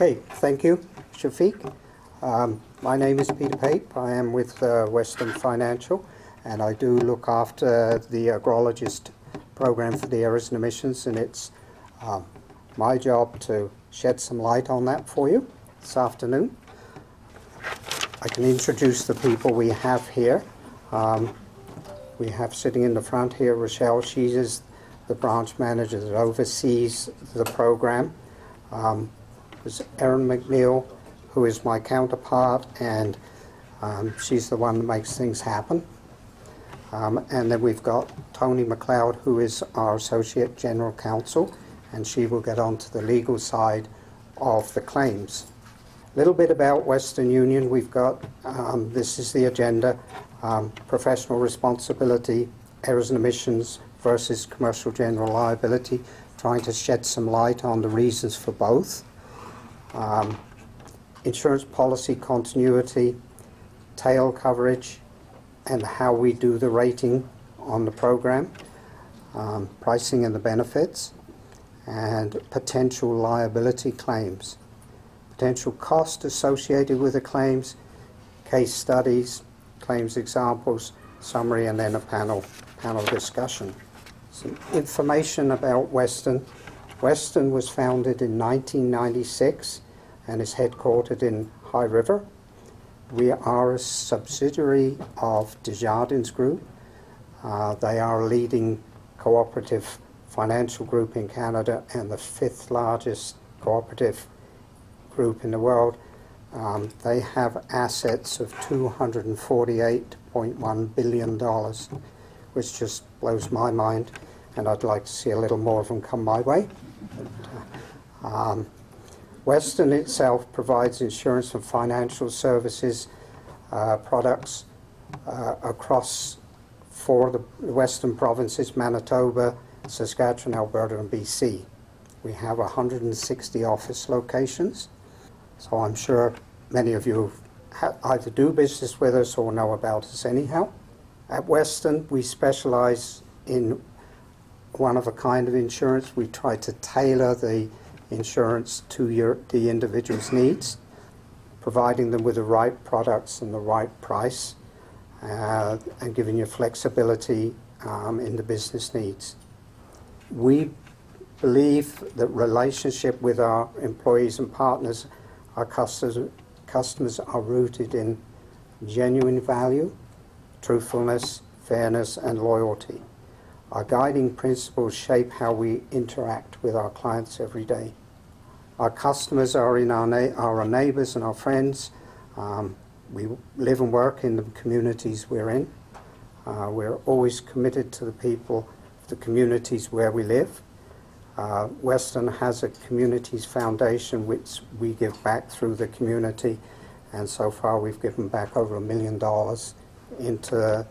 Okay, thank you, Shafiq. My name is Peter Pape. I am with Western Financial, and I do look after the Agrologist program for the Errors and Omissions, and it's my job to shed some light on that for you this afternoon. I can introduce the people we have here. We have sitting in the front here Rochelle. She is the branch manager that oversees the program. There's Erin McNeil, who is my counterpart, and she's the one that makes things happen. And then we've got Toni McLeod, who is our Associate General Counsel, and she will get on to the legal side of the claims. A little bit about Western Union. We've got, this is the agenda, professional responsibility, errors and omissions versus commercial general liability, trying to shed some light on the reasons for both. Insurance policy continuity, tail coverage, and how we do the rating on the program, pricing and the benefits, and potential liability claims, potential cost associated with the claims, case studies, claims examples, summary, and then a panel discussion. Some information about Western. Western was founded in 1996 and is headquartered in High River. We are a subsidiary of Desjardins Group. They are a leading cooperative financial group in Canada and the 5th largest cooperative group in the world. They have assets of $248.1 billion, which just blows my mind, and I'd like to see a little more of them come my way. Western itself provides insurance and financial services products across 4 of the Western provinces: Manitoba, Saskatchewan, Alberta, and BC. We have 160 office locations, so I'm sure many of you either do business with us or know about us anyhow. At Western, we specialize in one-of-a-kind of insurance. We try to tailor the insurance to the individual's needs, providing them with the right products and the right price, and giving you flexibility in the business needs. We believe that relationship with our employees and partners, our customers are rooted in genuine value, truthfulness, fairness, and loyalty. Our guiding principles shape how we interact with our clients every day. Our customers are our neighbours and our friends. We live and work in the communities we're in. We're always committed to the people, the communities where we live. Western has a communities foundation which we give back through the community, and so far we've given back over $1 million into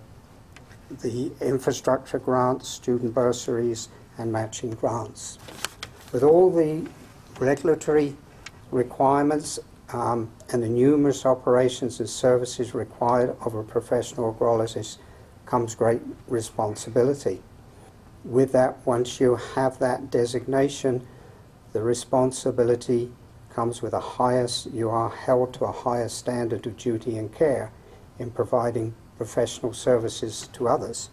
the infrastructure grants, student bursaries, and matching grants. With all the regulatory requirements and the numerous operations and services required of a professional agrologist comes great responsibility. With that, once you have that designation, the responsibility comes with you are held to a higher standard of duty and care in providing professional services to others.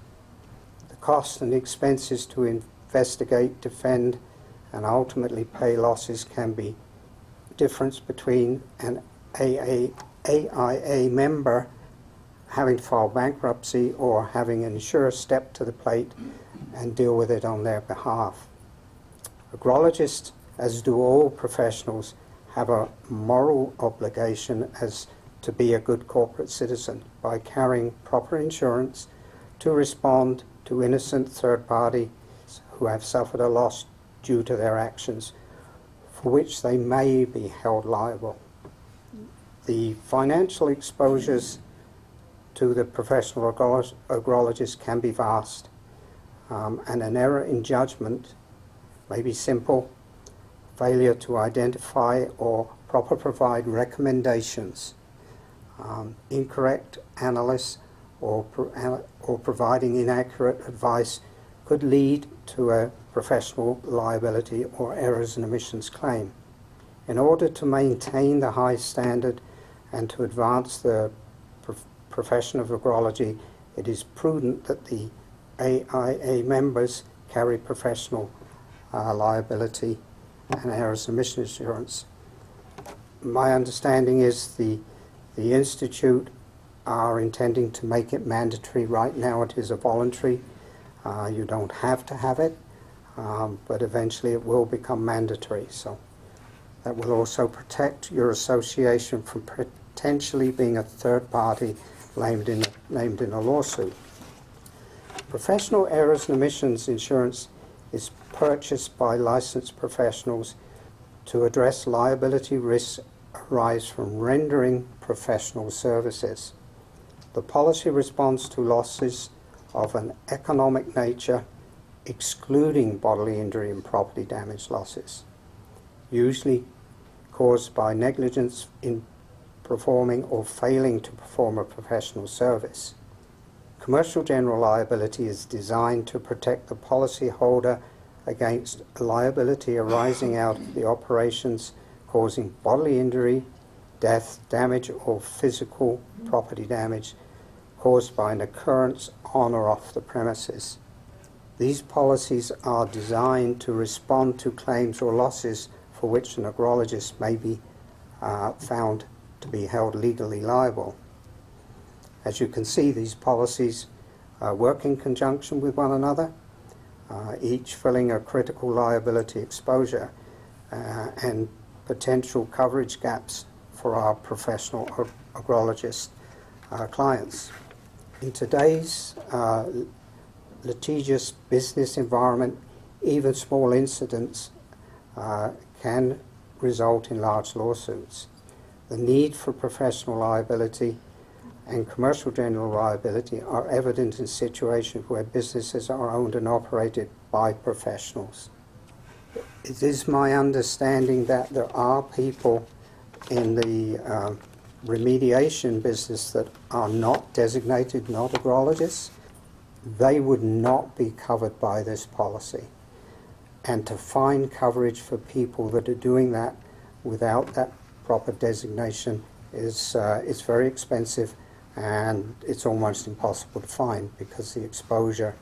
The costs and expenses to investigate, defend, and ultimately pay losses can be the difference between an AIA member having to file bankruptcy or having an insurer step to the plate and deal with it on their behalf. Agrologists, as do all professionals, have a moral obligation as to be a good corporate citizen by carrying proper insurance to respond to innocent third parties who have suffered a loss due to their actions, for which they may be held liable. The financial exposures to the professional agrologist can be vast, and an error in judgment may be simple: failure to identify or proper provide recommendations, incorrect analysis, or providing inaccurate advice could lead to a professional liability or errors and omissions claim. In order to maintain the high standard and to advance the profession of agrology, it is prudent that the AIA members carry professional liability and errors and omission insurance. My understanding is the Institute are intending to make it mandatory. Right now it is a voluntary. You don't have to have it, but eventually it will become mandatory. So that will also protect your association from potentially being a third party named in a lawsuit. Professional errors and omissions insurance is purchased by licensed professionals to address liability risks arise from rendering professional services. The policy responds to losses of an economic nature, excluding bodily injury and property damage losses, usually caused by negligence in performing or failing to perform a professional service. Commercial general liability is designed to protect the policyholder against liability arising out of the operations causing bodily injury, death, damage, or physical property damage caused by an occurrence on or off the premises. These policies are designed to respond to claims or losses for which an agrologist may be found to be held legally liable. As you can see, these policies work in conjunction with one another, each filling a critical liability exposure and potential coverage gaps for our professional agrologist clients. In today's litigious business environment, even small incidents can result in large lawsuits. The need for professional liability and commercial general liability are evident in situations where businesses are owned and operated by professionals. It is my understanding that there are people in the remediation business that are not designated, not agrologists. They would not be covered by this policy. And to find coverage for people that are doing that without that proper designation is very expensive, and it's almost impossible to find because the exposure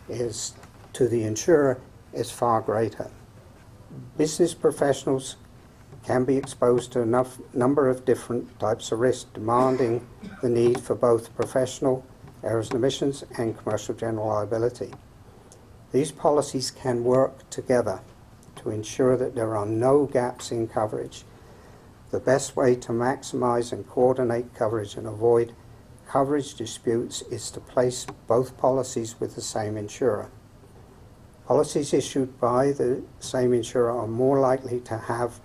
is to the insurer is far greater. Business professionals can be exposed to a number of different types of risk, demanding the need for both professional errors and omissions and commercial general liability. These policies can work together to ensure that there are no gaps in coverage. The best way to maximize and coordinate coverage and avoid coverage disputes is to place both policies with the same insurer. Policies issued by the same insurer are more likely to have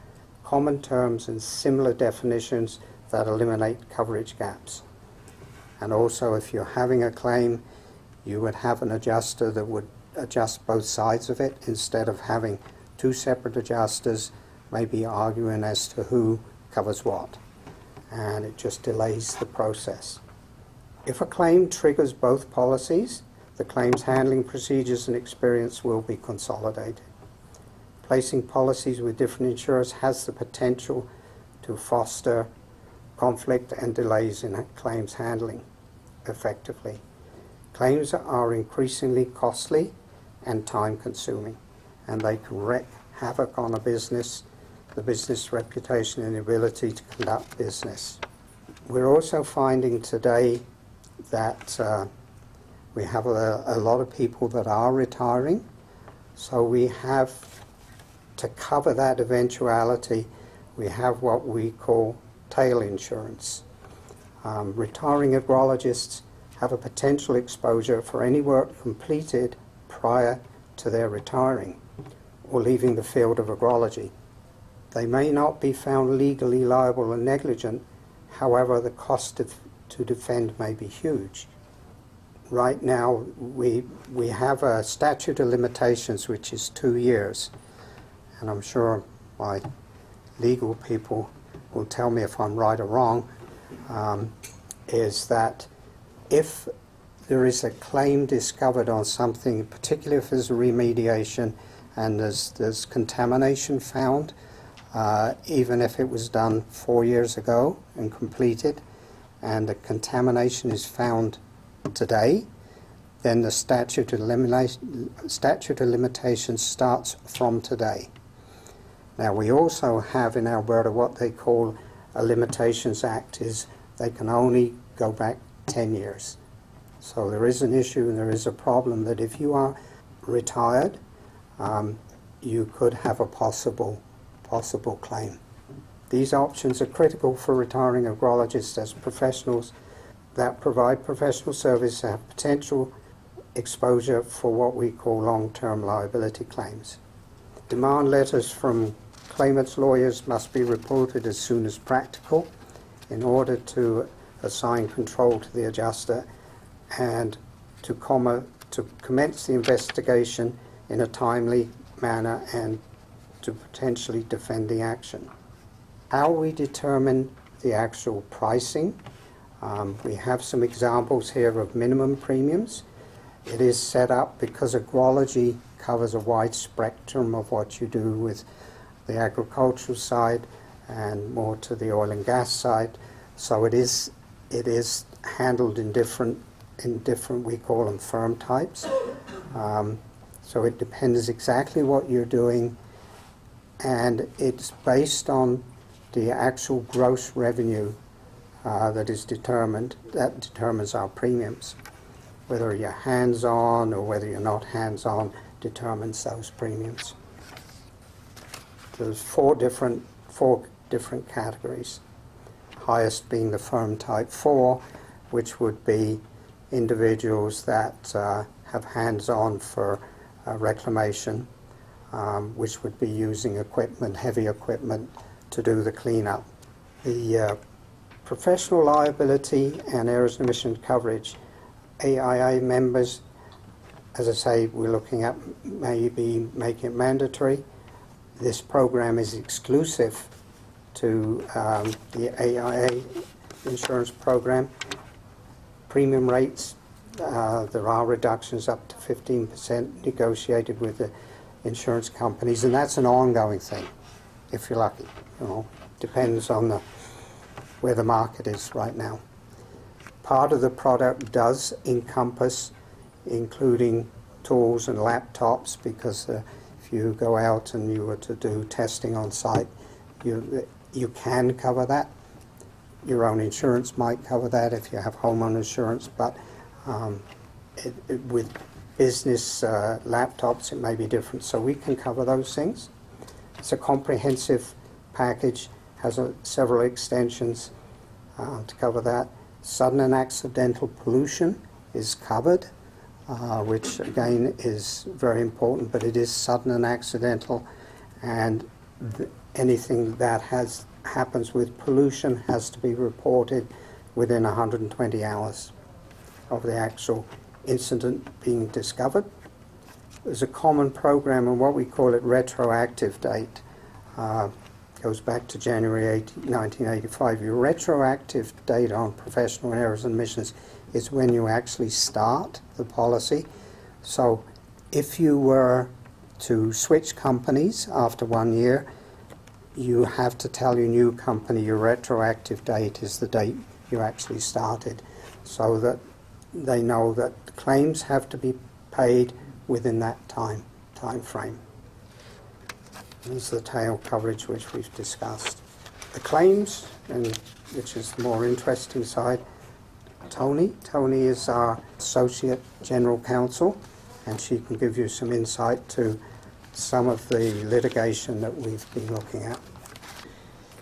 common terms and similar definitions that eliminate coverage gaps. And also, if you're having a claim, you would have an adjuster that would adjust both sides of it instead of having two separate adjusters maybe arguing as to who covers what. And it just delays the process. If a claim triggers both policies, the claims handling procedures and experience will be consolidated. Placing policies with different insurers has the potential to foster conflict and delays in claims handling effectively. Claims are increasingly costly and time-consuming, and they can wreak havoc on a business, the business reputation and ability to conduct business. We're also finding today that we have a lot of people that are retiring, so we have to cover that eventuality. We have what we call tail insurance. Retiring agrologists have a potential exposure for any work completed prior to their retiring or leaving the field of agrology. They may not be found legally liable or negligent, however the cost to defend may be huge. Right now we have a statute of limitations which is 2 years, and I'm sure my legal people will tell me if I'm right or wrong, is that if there is a claim discovered on something, particularly if there's a remediation and there's contamination found, even if it was done 4 years ago and completed, and the contamination is found today, then the statute of limitations starts from today. Now, we also have in Alberta what they call a Limitations Act, is they can only go back 10 years. So there is an issue and there is a problem that if you are retired, you could have a possible claim. These options are critical for retiring agrologists as professionals that provide professional service and have potential exposure for what we call long-term liability claims. Demand letters from claimants' lawyers must be reported as soon as practical in order to assign control to the adjuster and to commence the investigation in a timely manner and to potentially defend the action. How we determine the actual pricing, we have some examples here of minimum premiums. It is set up because agrology covers a wide spectrum of what you do with the agricultural side and more to the oil and gas side. So it is handled in different, we call them firm types. So it depends exactly what you're doing, and it's based on the actual gross revenue that is determined. That determines our premiums. Whether you're hands-on or whether you're not hands-on determines those premiums. There's four different categories. Highest being the firm type 4, which would be individuals that have hands-on for reclamation, which would be using equipment, heavy equipment, to do the cleanup. The professional liability and errors and omissions coverage, AIA members, as I say, we're looking at maybe making it mandatory. This program is exclusive to the AIA insurance program. Premium rates, there are reductions up to 15% negotiated with the insurance companies, and that's an ongoing thing, if you're lucky. Depends on where the market is right now. Part of the product does encompass including tools and laptops, because if you go out and you were to do testing on site, you can cover that. Your own insurance might cover that if you have homeowner insurance, but with business laptops it may be different, so we can cover those things. It's a comprehensive package, has several extensions to cover that. Sudden and accidental pollution is covered, which again is very important, but it is sudden and accidental, and anything that happens with pollution has to be reported within 120 hours of the actual incident being discovered. There's a common program, and what we call it retroactive date. Goes back to January 1985. Your retroactive date on professional errors and omissions is when you actually start the policy. So if you were to switch companies after 1 year, you have to tell your new company your retroactive date is the date you actually started, so that they know that the claims have to be paid within that time frame. This is the tail coverage which we've discussed. The claims, which is the more interesting side, Toni is our Associate General Counsel, and she can give you some insight to some of the litigation that we've been looking at.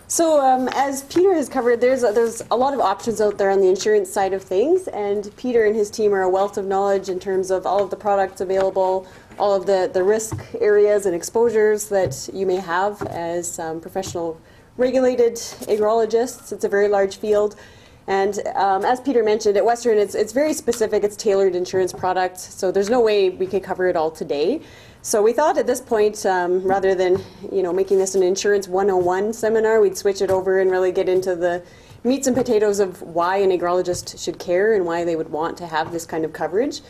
So as Peter has covered, there's a lot of options out there on the insurance side of things, and Peter and his team are a wealth of knowledge in terms of all of the products available, all of the risk areas and exposures that you may have as professional regulated agrologists. It's a very large field. And as Peter mentioned, at Western, it's very specific. It's tailored insurance products, so there's no way we could cover it all today. So we thought at this point, rather than making this an Insurance 101 seminar, we'd switch it over and really get into the meats and potatoes of why an agrologist should care and why they would want to have this kind of coverage.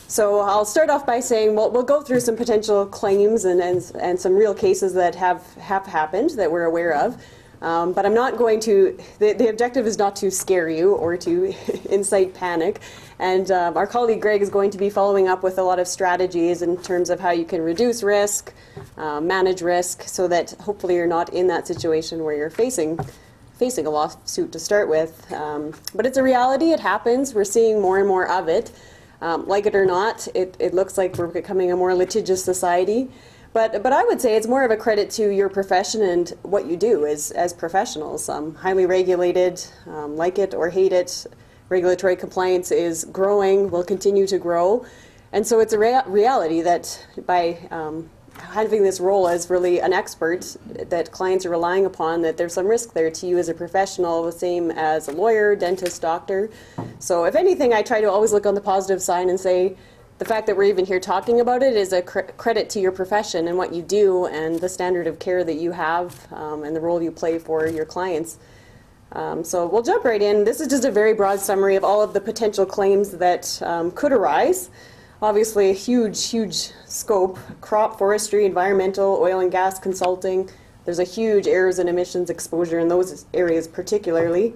So I'll start off by saying we'll go through some potential claims and some real cases that have happened that we're aware of. But I'm not going to, the objective is not to scare you or to incite panic. And our colleague Greg is going to be following up with a lot of strategies in terms of how you can reduce risk, manage risk, so that hopefully you're not in that situation where you're facing a lawsuit to start with. But it's a reality, it happens, we're seeing more and more of it. Like it or not, it looks like we're becoming a more litigious society. But I would say it's more of a credit to your profession and what you do as professionals. Highly regulated, like it or hate it, regulatory compliance is growing, will continue to grow. And so it's a reality that by having this role as really an expert that clients are relying upon, that there's some risk there to you as a professional, the same as a lawyer, dentist, doctor. So if anything, I try to always look on the positive side and say the fact that we're even here talking about it is a credit to your profession and what you do and the standard of care that you have and the role you play for your clients. So we'll jump right in. This is just a very broad summary of all of the potential claims that could arise. Obviously a huge scope: crop, forestry, environmental, oil and gas consulting. There's a huge errors and omissions exposure in those areas particularly.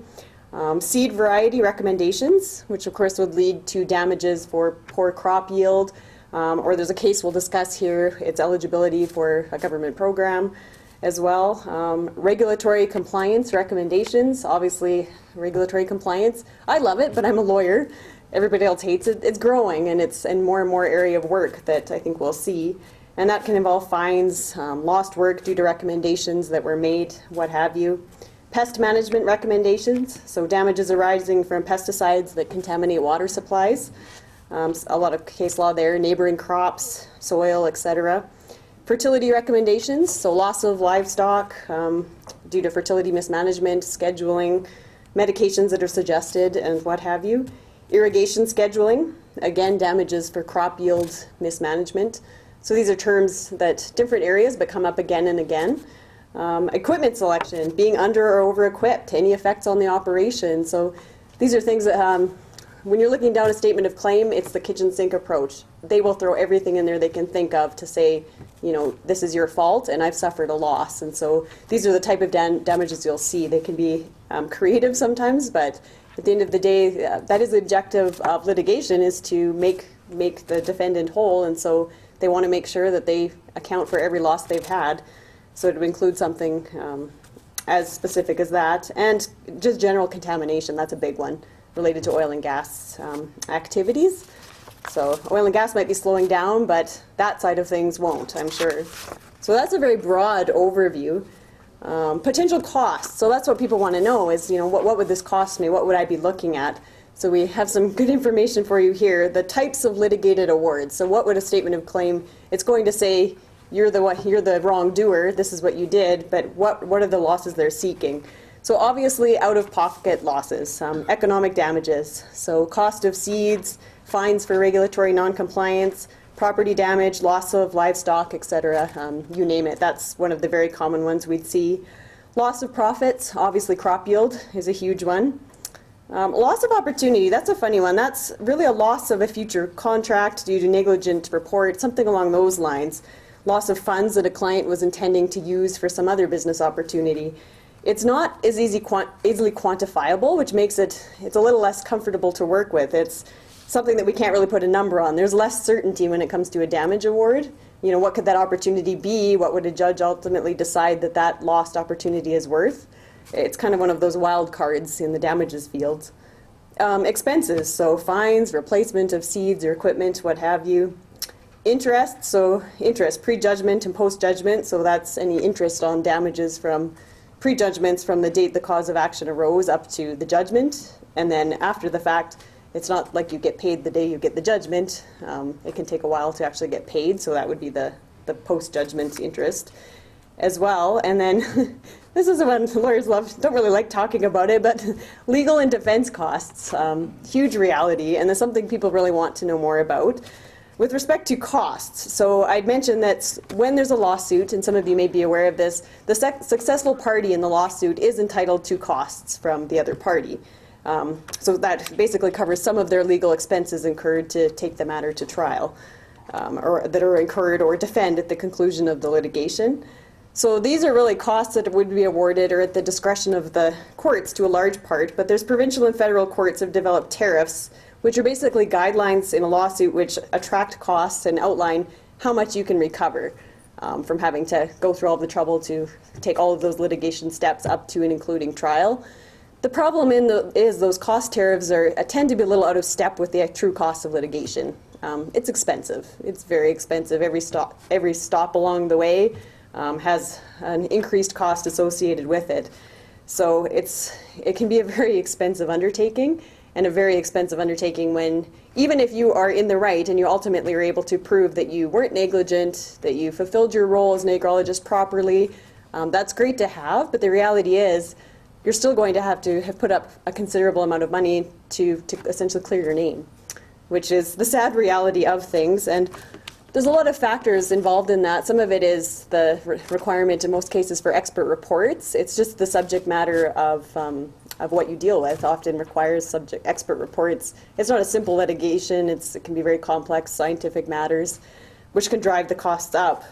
Seed variety recommendations, which of course would lead to damages for poor crop yield, or there's a case we'll discuss here, its eligibility for a government program as well. Regulatory compliance recommendations, obviously regulatory compliance. I love it, but I'm a lawyer. Everybody else hates it. It's growing, and it's in more and more area of work that I think we'll see. And that can involve fines, lost work due to recommendations that were made, what have you. Pest management recommendations, so damages arising from pesticides that contaminate water supplies. A lot of case law there, neighboring crops, soil, etc. Fertility recommendations, so loss of livestock due to fertility mismanagement, scheduling, medications that are suggested, and what have you. Irrigation scheduling, again, damages for crop yield mismanagement. So these are terms that different areas but come up again and again. Equipment selection, being under or over equipped, any effects on the operation. So these are things that when you're looking down a statement of claim, it's the kitchen sink approach. They will throw everything in there they can think of to say, you know, this is your fault and I've suffered a loss. And so these are the type of damages you'll see. They can be creative sometimes, but at the end of the day, that is the objective of litigation, is to make the defendant whole. And so they want to make sure that they account for every loss they've had. So it would include something as specific as that. And just general contamination, that's a big one, related to oil and gas activities. So oil and gas might be slowing down, but that side of things won't, I'm sure. So that's a very broad overview. Potential costs, so that's what people want to know is, you know, what would this cost me? What would I be looking at? So we have some good information for you here. The types of litigated awards. So what would a statement of claim, it's going to say, you're the wrongdoer, this is what you did, but what are the losses they're seeking? So obviously out-of-pocket losses, economic damages, so cost of seeds, fines for regulatory non-compliance, property damage, loss of livestock, etc. You name it. That's one of the very common ones we'd see. Loss of profits, obviously crop yield is a huge one. Loss of opportunity, that's a funny one. That's really a loss of a future contract due to negligent report, something along those lines. Loss of funds that a client was intending to use for some other business opportunity. It's not as easily quantifiable, which makes it's a little less comfortable to work with. It's something that we can't really put a number on. There's less certainty when it comes to a damage award. You know, what could that opportunity be? What would a judge ultimately decide that lost opportunity is worth? It's kind of one of those wild cards in the damages field. Expenses, so fines, replacement of seeds or equipment, what have you. Interest, so interest, pre-judgment and post-judgment, so that's any interest on damages from pre-judgments from the date the cause of action arose up to the judgment. And then after the fact, it's not like you get paid the day you get the judgment. It can take a while to actually get paid, so that would be the post-judgment interest as well. And then this is the one lawyers don't really like talking about it, but legal and defense costs, huge reality, and it's something people really want to know more about. With respect to costs, so I'd mentioned that when there's a lawsuit, and some of you may be aware of this, the successful party in the lawsuit is entitled to costs from the other party. So that basically covers some of their legal expenses incurred to take the matter to trial, or that are incurred or defend at the conclusion of the litigation. So these are really costs that would be awarded or at the discretion of the courts to a large part, but there's provincial and federal courts have developed tariffs, which are basically guidelines in a lawsuit which attract costs and outline how much you can recover from having to go through all the trouble to take all of those litigation steps up to and including trial. The problem is those cost tariffs tend to be a little out of step with the true cost of litigation. It's expensive. It's very expensive. Every stop along the way has an increased cost associated with it. So it can be a very expensive undertaking, and a very expensive undertaking when, even if you are in the right and you ultimately are able to prove that you weren't negligent, that you fulfilled your role as an agrologist properly, that's great to have, but the reality is you're still going to have put up a considerable amount of money to essentially clear your name, which is the sad reality of things. And there's a lot of factors involved in that. Some of it is the requirement in most cases for expert reports. It's just the subject matter of what you deal with often requires expert reports. It's not a simple litigation. It can be very complex scientific matters, which can drive the costs up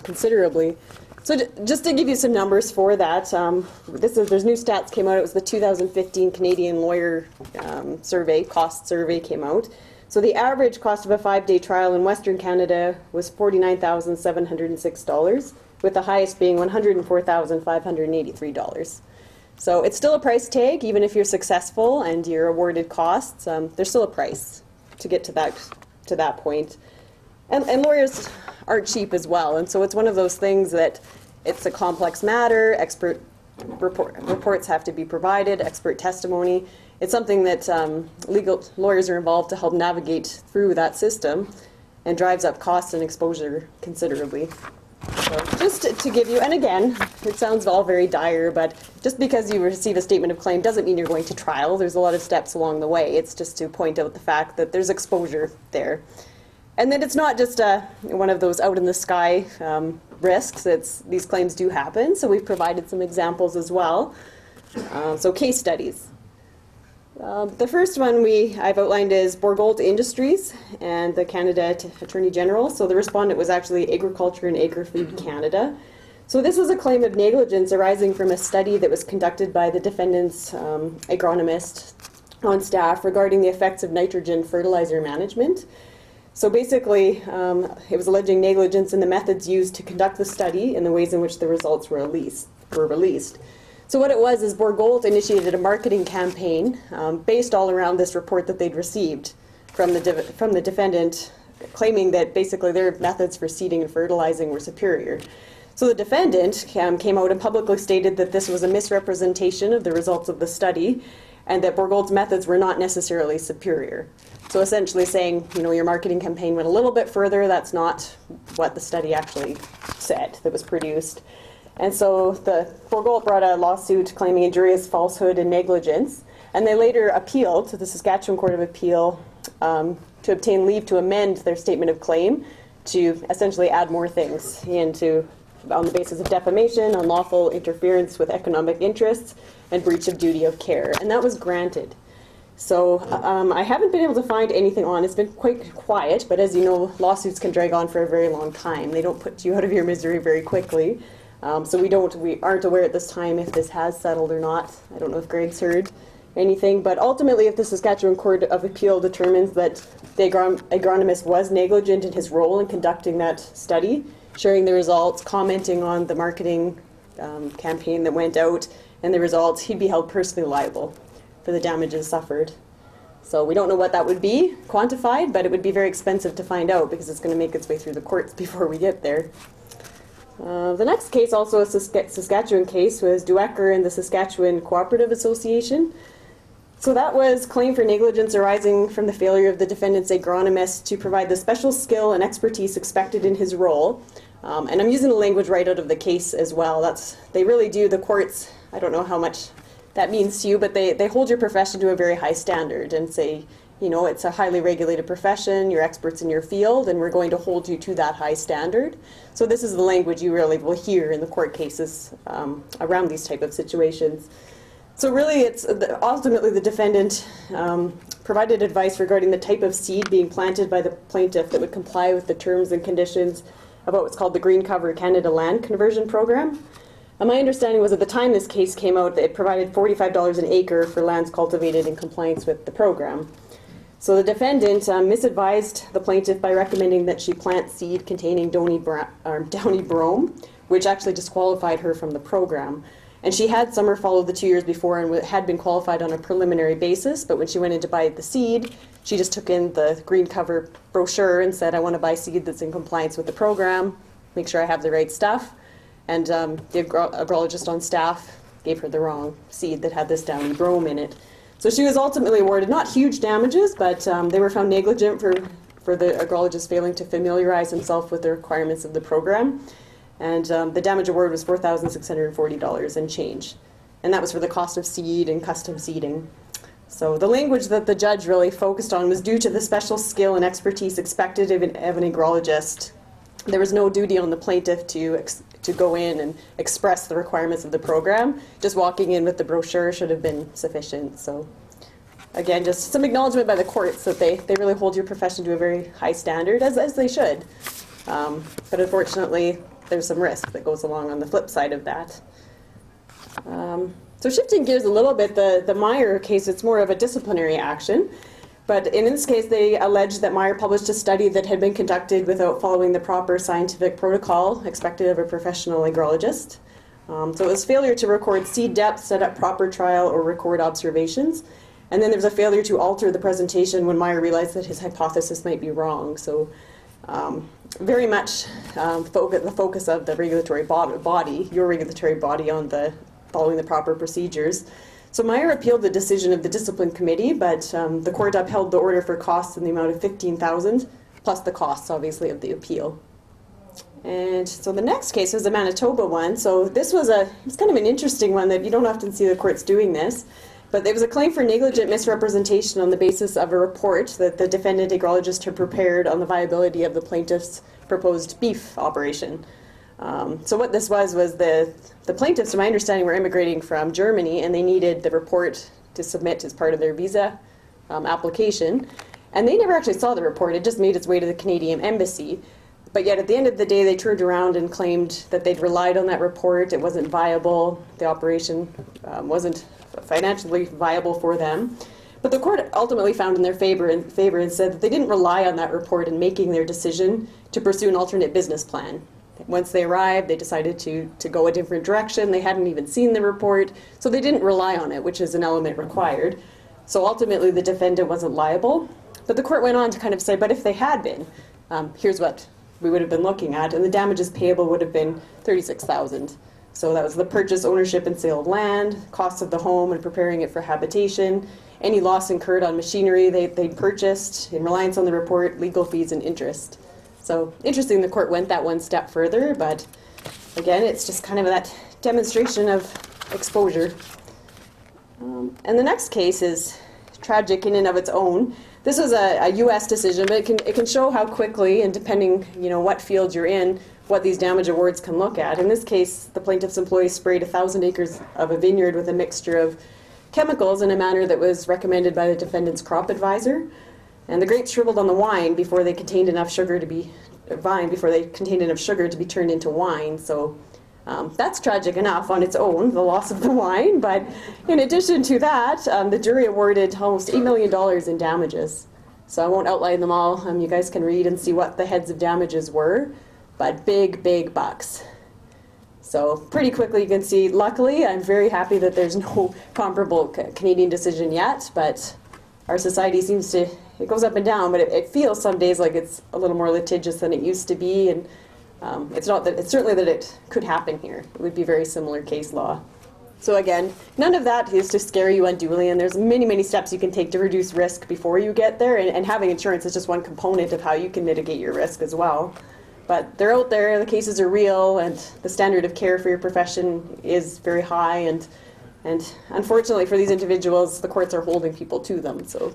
considerably. So just to give you some numbers for that, there's new stats came out. It was the 2015 Canadian Lawyer Survey, cost survey came out. So the average cost of a 5-day trial in Western Canada was $49,706, with the highest being $104,583. So it's still a price tag, even if you're successful and you're awarded costs. There's still a price to get to that point. And lawyers aren't cheap as well, and so it's one of those things that it's a complex matter. Expert reports have to be provided, expert testimony. It's something that legal lawyers are involved to help navigate through that system, and drives up costs and exposure considerably. So just to give you, and again, it sounds all very dire, but just because you receive a statement of claim doesn't mean you're going to trial. There's a lot of steps along the way. It's just to point out the fact that there's exposure there. And then it's not just one of those out-in-the-sky risks. These claims do happen, so we've provided some examples as well. So case studies. The first one I've outlined is Bourgault Industries and the Canada Attorney General. So the respondent was actually Agriculture and Agri-Food Canada. So this was a claim of negligence arising from a study that was conducted by the defendant's agronomist on staff regarding the effects of nitrogen fertilizer management. So basically, it was alleging negligence in the methods used to conduct the study and the ways in which the results were released. So what it was is Bourgault initiated a marketing campaign based all around this report that they'd received from the defendant, claiming that basically their methods for seeding and fertilizing were superior. So the defendant came out and publicly stated that this was a misrepresentation of the results of the study, and that Bourgault's methods were not necessarily superior. So essentially saying, your marketing campaign went a little bit further. That's not what the study actually said that was produced. And so the Bourgault brought a lawsuit claiming injurious falsehood and negligence, and they later appealed to the Saskatchewan Court of Appeal to obtain leave to amend their statement of claim to essentially add more things on the basis of defamation, unlawful interference with economic interests, and breach of duty of care. And that was granted. So I haven't been able to find anything on. It's been quite quiet, but as you know, lawsuits can drag on for a very long time. They don't put you out of your misery very quickly. So we aren't aware at this time if this has settled or not. I don't know if Greg's heard anything, but ultimately if the Saskatchewan Court of Appeal determines that the agronomist was negligent in his role in conducting that study, sharing the results, commenting on the marketing campaign that went out and the results, he'd be held personally liable for the damages suffered. So we don't know what that would be quantified, but it would be very expensive to find out because it's going to make its way through the courts before we get there. The next case, also a Saskatchewan case, was Duecker and the Saskatchewan Cooperative Association. So that was claim for negligence arising from the failure of the defendant's agronomist to provide the special skill and expertise expected in his role. And I'm using the language right out of the case as well. They really do, the courts, I don't know how much that means to you, but they hold your profession to a very high standard and say, it's a highly regulated profession, you're experts in your field, and we're going to hold you to that high standard. So this is the language you really will hear in the court cases around these type of situations. So really, it's ultimately the defendant provided advice regarding the type of seed being planted by the plaintiff that would comply with the terms and conditions of what's called the Green Cover Canada Land Conversion Program. And my understanding was at the time this case came out, it provided $45 an acre for lands cultivated in compliance with the program. So the defendant misadvised the plaintiff by recommending that she plant seed containing downy brome, which actually disqualified her from the program. And she had summer followed the 2 years before and had been qualified on a preliminary basis, but when she went in to buy the seed, she just took in the green cover brochure and said, I want to buy seed that's in compliance with the program, make sure I have the right stuff. And the agrologist on staff gave her the wrong seed that had this downy brome in it. So she was ultimately awarded not huge damages, but they were found negligent for the agrologist failing to familiarize himself with the requirements of the program. And the damage award was $4,640 and change. And that was for the cost of seed and custom seeding. So the language that the judge really focused on was due to the special skill and expertise expected of an agrologist. There was no duty on the plaintiff to go in and express the requirements of the program. Just walking in with the brochure should have been sufficient. So again, just some acknowledgement by the courts that they really hold your profession to a very high standard, as they should. But unfortunately, there's some risk that goes along on the flip side of that. So shifting gears a little bit, the Meyer case, it's more of a disciplinary action. But in this case, they alleged that Meyer published a study that had been conducted without following the proper scientific protocol expected of a professional agrologist. So it was failure to record seed depth, set up proper trial, or record observations. And then there was a failure to alter the presentation when Meyer realized that his hypothesis might be wrong. So very much the focus of the regulatory body, your regulatory body, on following the proper procedures. So Meyer appealed the decision of the discipline committee, but the court upheld the order for costs in the amount of $15,000, plus the costs, obviously, of the appeal. And so the next case was a Manitoba one. So this was it's kind of an interesting one that you don't often see the courts doing this. But it was a claim for negligent misrepresentation on the basis of a report that the defendant agrologist had prepared on the viability of the plaintiff's proposed beef operation. So what this was the plaintiffs, to my understanding, were immigrating from Germany, and they needed the report to submit as part of their visa application. And they never actually saw the report. It just made its way to the Canadian embassy. But yet at the end of the day, they turned around and claimed that they'd relied on that report. It wasn't viable. The operation wasn't financially viable for them. But the court ultimately found in their favor and said that they didn't rely on that report in making their decision to pursue an alternate business plan. Once they arrived, they decided to go a different direction. They hadn't even seen the report, so they didn't rely on it, which is an element required. So ultimately, the defendant wasn't liable. But the court went on to kind of say, but if they had been, here's what we would have been looking at, and the damages payable would have been $36,000. So that was the purchase, ownership, and sale of land, costs of the home and preparing it for habitation, any loss incurred on machinery they'd purchased in reliance on the report, legal fees, and interest. So interesting the court went that one step further, but again, it's just kind of that demonstration of exposure. And the next case is tragic in and of its own. This was a U.S. decision, but it can show how quickly, and depending what field you're in, what these damage awards can look at. In this case, the plaintiff's employees sprayed 1,000 acres of a vineyard with a mixture of chemicals in a manner that was recommended by the defendant's crop advisor. And the grapes shriveled on the wine before they contained enough sugar to be turned into wine. So that's tragic enough on its own, the loss of the wine. But in addition to that, the jury awarded almost $8 million in damages. So I won't outline them all. You guys can read and see what the heads of damages were. But big, big bucks. So pretty quickly you can see, luckily, I'm very happy that there's no comparable Canadian decision yet, but our society seems to, it goes up and down, but it feels some days like it's a little more litigious than it used to be, and it's certainly that it could happen here. It would be very similar case law. So again, none of that is to scare you unduly, and there's many, many steps you can take to reduce risk before you get there, and having insurance is just one component of how you can mitigate your risk as well. But they're out there, the cases are real, and the standard of care for your profession is very high, and unfortunately for these individuals, the courts are holding people to them. So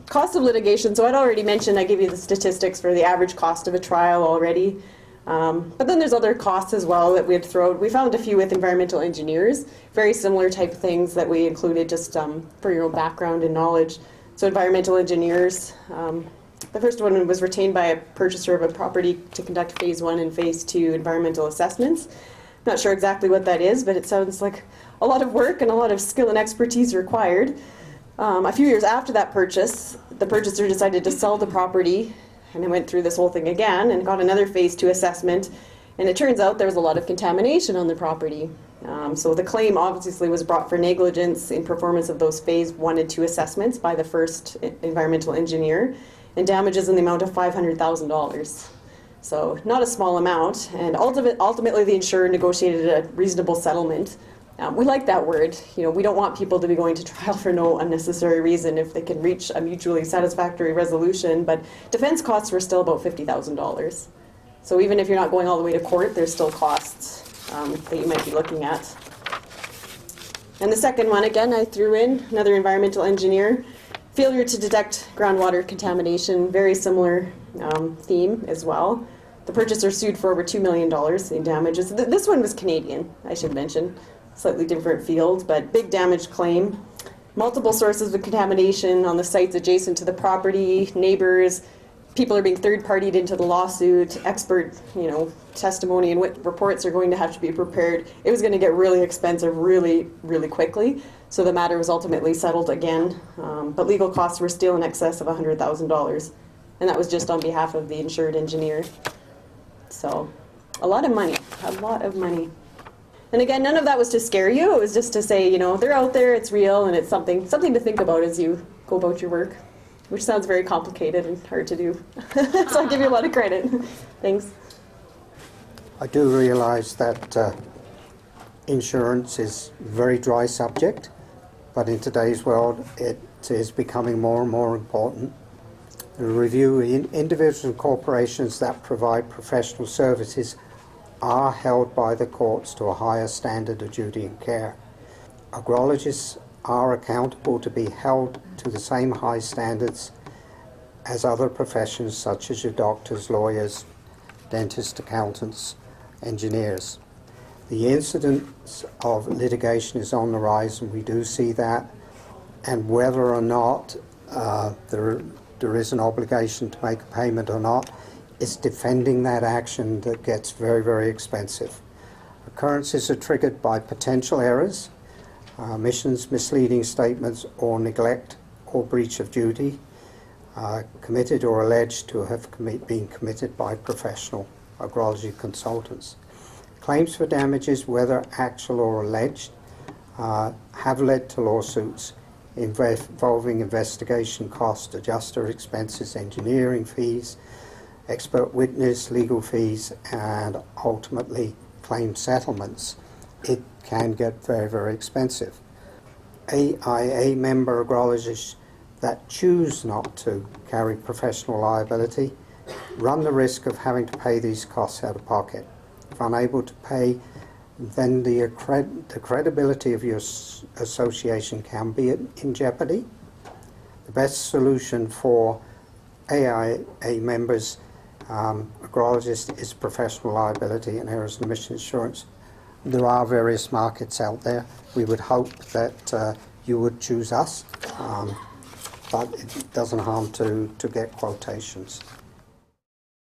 cost of litigation, so I'd already mentioned, I gave you the statistics for the average cost of a trial already. But then there's other costs as well that we had thrown. We found a few with environmental engineers, very similar type things that we included just for your own background and knowledge. So environmental engineers, the first one was retained by a purchaser of a property to conduct phase 1 and phase 2 environmental assessments. Not sure exactly what that is, but it sounds like a lot of work and a lot of skill and expertise required. A few years after that purchase, the purchaser decided to sell the property, and I went through this whole thing again and got another phase 2 assessment, and it turns out there was a lot of contamination on the property. So the claim obviously was brought for negligence in performance of those phase 1 and 2 assessments by the first environmental engineer, and damages in the amount of $500,000. So not a small amount, and ultimately the insurer negotiated a reasonable settlement. We like that word. You know, we don't want people to be going to trial for no unnecessary reason if they can reach a mutually satisfactory resolution, but defense costs were still about $50,000. So even if you're not going all the way to court, there's still costs that you might be looking at. And the second one, again, I threw in another environmental engineer. Failure to detect groundwater contamination, very similar theme as well. The purchaser sued for over $2 million in damages. This one was Canadian, I should mention. Slightly different field, but big damage claim. Multiple sources of contamination on the sites adjacent to the property, neighbors, people are being third-partied into the lawsuit, expert, testimony and reports are going to have to be prepared. It was going to get really expensive really, really quickly, so the matter was ultimately settled again, but legal costs were still in excess of $100,000, and that was just on behalf of the insured engineer. So, a lot of money, a lot of money. And again, none of that was to scare you. It was just to say, they're out there, it's real, and it's something to think about as you go about your work, which sounds very complicated and hard to do. So I'll give you a lot of credit. Thanks. I do realize that insurance is a very dry subject, but in today's world, it is becoming more and more important. The review individuals and corporations that provide professional services are held by the courts to a higher standard of duty and care. Agrologists are accountable to be held to the same high standards as other professions such as your doctors, lawyers, dentists, accountants, engineers. The incidence of litigation is on the rise, and we do see that, and whether or not there is an obligation to make a payment or not, it's defending that action that gets very, very expensive. Occurrences are triggered by potential errors, omissions, misleading statements, or neglect or breach of duty, committed or alleged to have been committed by professional agrology consultants. Claims for damages, whether actual or alleged, have led to lawsuits involving investigation costs, adjuster expenses, engineering fees, expert witness, legal fees, and ultimately claim settlements. It can get very, very expensive. AIA member agrologists that choose not to carry professional liability run the risk of having to pay these costs out of pocket. If unable to pay, then the credibility of your association can be in jeopardy. The best solution for AIA members, agrologists, is professional liability and errors and omissions insurance. There are various markets out there. We would hope that you would choose us, but it doesn't harm to get quotations.